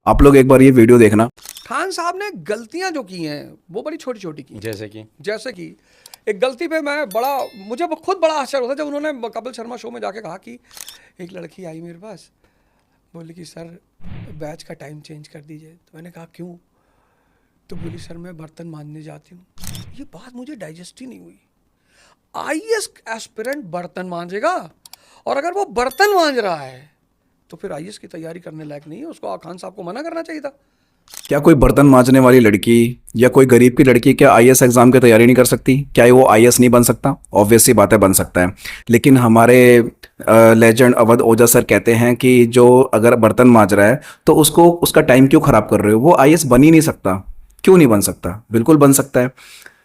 आप लोग एक बार ये वीडियो देखना। खान साहब ने गलतियां जो की हैं वो बड़ी छोटी छोटी की। जैसे कि एक गलती पे मुझे खुद बड़ा आश्चर्य होता जब उन्होंने कपिल शर्मा शो में जाके कहा कि एक लड़की आई मेरे पास, बोली कि सर बैच का टाइम चेंज कर दीजिए। तो मैंने कहा क्यों? तो बोली सर मैं बर्तन मांजने जाती हूँ। ये बात मुझे डाइजेस्ट ही नहीं हुई। आईएएस एस्पिरेंट बर्तन मांजेगा, और अगर वो बर्तन मांज रहा है तो फिर आईएएस की तैयारी करने लायक नहीं है। उसको खान साहब को मना करना चाहिए था। क्या कोई बर्तन मांजने वाली लड़की या कोई गरीब की लड़की क्या आईएएस एग्जाम की तैयारी नहीं कर सकती? क्या वो आईएएस नहीं बन सकता? ऑब्वियस सी बातें बन सकता है। लेकिन हमारे लेजेंड अवध ओझा सर कहते हैं कि जो अगर बर्तन मांज रहा है तो उसको उसका टाइम क्यों खराब कर रहे हो? वो आईएएस बन ही नहीं सकता। क्यों नहीं बन सकता? बिल्कुल बन सकता है।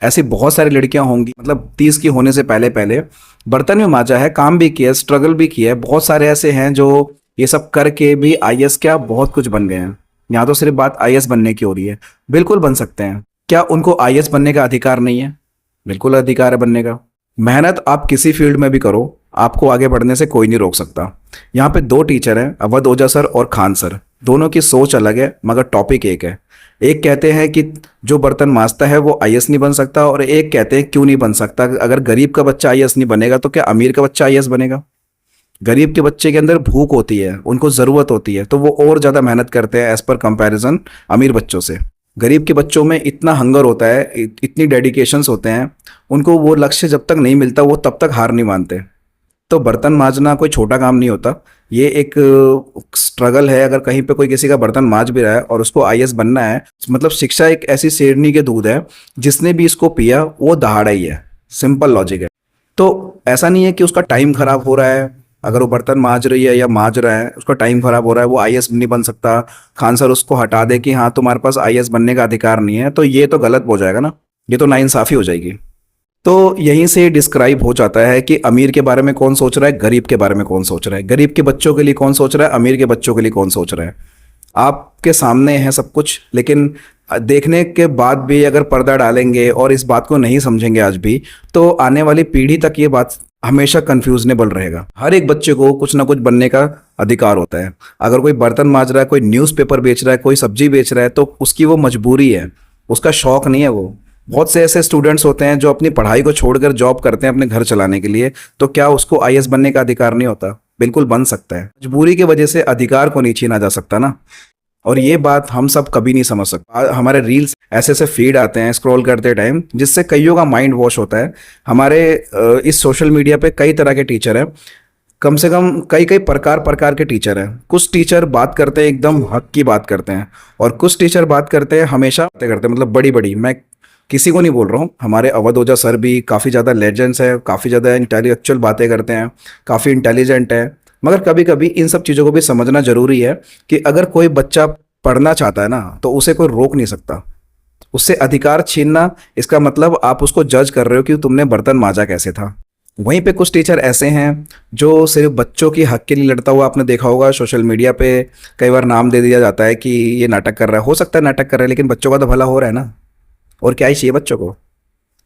ऐसी बहुत सारी लड़कियां होंगी, मतलब 30 की होने से पहले पहले बर्तन भी मांजा है, काम भी किया, स्ट्रगल भी किया है। बहुत सारे ऐसे हैं जो ये सब करके भी आईएएस क्या बहुत कुछ बन गए हैं। यहाँ तो सिर्फ बात आईएएस बनने की हो रही है। बिल्कुल बन सकते हैं। क्या उनको आईएएस बनने का अधिकार नहीं है? बिल्कुल अधिकार है बनने का। मेहनत आप किसी फील्ड में भी करो, आपको आगे बढ़ने से कोई नहीं रोक सकता। यहाँ पे दो टीचर हैं, अवध ओझा सर और खान सर। दोनों की सोच अलग है मगर टॉपिक एक है। एक कहते हैं कि जो बर्तन मांजता है वो आईएएस नहीं बन सकता, और एक कहते हैं क्यों नहीं बन सकता। अगर गरीब का बच्चा आईएएस नहीं बनेगा तो क्या अमीर का बच्चा आईएएस बनेगा? गरीब के बच्चे के अंदर भूख होती है, उनको ज़रूरत होती है, तो वो और ज़्यादा मेहनत करते हैं एज़ पर कंपैरिजन अमीर बच्चों से। गरीब के बच्चों में इतना हंगर होता है, इतनी डेडिकेशंस होते हैं, उनको वो लक्ष्य जब तक नहीं मिलता वो तब तक हार नहीं मानते। तो बर्तन मांजना कोई छोटा काम नहीं होता। ये एक स्ट्रगल है। अगर कहीं पे कोई किसी का बर्तन मांज भी रहा है और उसको आईएएस बनना है, मतलब शिक्षा एक ऐसी शेरनी के दूध है, जिसने भी इसको पिया वो दहाड़ा ही है। सिंपल लॉजिक है। तो ऐसा नहीं है कि उसका टाइम खराब हो रहा है। अगर वो बर्तन मांज रही है या मांज रहा है, उसका टाइम खराब हो रहा है, वो आईएएस नहीं बन सकता, खान सर उसको हटा दे कि हाँ तुम्हारे पास आईएएस बनने का अधिकार नहीं है, तो ये तो गलत हो जाएगा ना। ये तो नाइंसाफी हो जाएगी। तो यहीं से डिस्क्राइब हो जाता है कि अमीर के बारे में कौन सोच रहा है, गरीब के बारे में कौन सोच रहा है, गरीब के बच्चों के लिए कौन सोच रहा है, अमीर के बच्चों के लिए कौन सोच रहा है। आपके सामने है सब कुछ, लेकिन देखने के बाद भी अगर पर्दा डालेंगे और इस बात को नहीं समझेंगे आज भी, तो आने वाली पीढ़ी तक ये बात हमेशा कंफ्यूजनेबल रहेगा। हर एक बच्चे को कुछ ना कुछ बनने का अधिकार होता है। अगर कोई बर्तन मांज रहा है, कोई न्यूज़पेपर बेच रहा है, कोई सब्जी बेच रहा है, तो उसकी वो मजबूरी है, उसका शौक नहीं है वो। बहुत से ऐसे स्टूडेंट्स होते हैं जो अपनी पढ़ाई को छोड़कर जॉब करते हैं अपने घर चलाने के लिए, तो क्या उसको आईएएस बनने का अधिकार नहीं होता? बिल्कुल बन सकता है। मजबूरी की वजह से अधिकार को नहीं छीना जा सकता ना। और ये बात हम सब कभी नहीं समझ सकते। हमारे रील्स ऐसे ऐसे फीड आते हैं स्क्रॉल करते टाइम, जिससे कईयों का माइंड वॉश होता है। हमारे इस सोशल मीडिया पे कई तरह के टीचर हैं, कम से कम कई कई प्रकार के टीचर हैं। कुछ टीचर बात करते हैं एकदम हक की बात करते हैं, और कुछ टीचर बात करते हैं हमेशा बातें करते हैं, मतलब बड़ी बड़ी। मैं किसी को नहीं बोल रहा हूँ, हमारे अवध ओझा सर भी काफ़ी ज़्यादा लेजेंड्स है, काफ़ी ज़्यादा इंटेलेक्चुअल बातें करते हैं, काफ़ी इंटेलिजेंट है। मगर कभी कभी इन सब चीज़ों को भी समझना जरूरी है कि अगर कोई बच्चा पढ़ना चाहता है ना, तो उसे कोई रोक नहीं सकता। उससे अधिकार छीनना, इसका मतलब आप उसको जज कर रहे हो कि तुमने बर्तन मांजा कैसे था। वहीं पे कुछ टीचर ऐसे हैं जो सिर्फ बच्चों की हक के लिए लड़ता हुआ, आपने देखा होगा सोशल मीडिया पे कई बार नाम दे दिया जाता है कि ये नाटक कर रहा है। हो सकता है नाटक कर रहा है, लेकिन बच्चों का तो भला हो रहा है ना, और क्या ही चाहिए बच्चों को।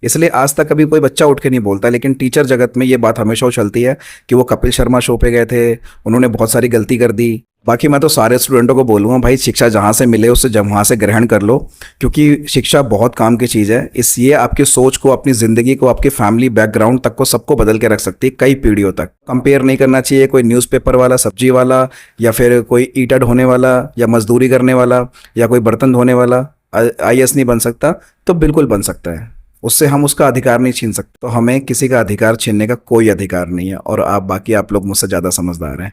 इसलिए आज तक कभी कोई बच्चा उठ के नहीं बोलता, लेकिन टीचर जगत में ये बात हमेशा उछलती है कि वो कपिल शर्मा शो पे गए थे, उन्होंने बहुत सारी गलती कर दी। बाकी मैं तो सारे स्टूडेंटों को बोलूँगा, भाई शिक्षा जहाँ से मिले उससे जब वहाँ से ग्रहण कर लो, क्योंकि शिक्षा बहुत काम की चीज़ है। ये आपकी सोच को, अपनी ज़िंदगी को, आपकी फैमिली बैकग्राउंड तक को सबको बदल के रख सकती है कई पीढ़ियों तक। कंपेयर नहीं करना चाहिए कोई न्यूज़पेपर वाला, सब्जी वाला, या फिर कोई ईंट ढोने वाला, या मजदूरी करने वाला, या कोई बर्तन धोने वाला आईएएस नहीं बन सकता। तो बिल्कुल बन सकता है, उससे हम उसका अधिकार नहीं छीन सकते। तो हमें किसी का अधिकार छीनने का कोई अधिकार नहीं है, और आप लोग मुझसे ज़्यादा समझदार हैं।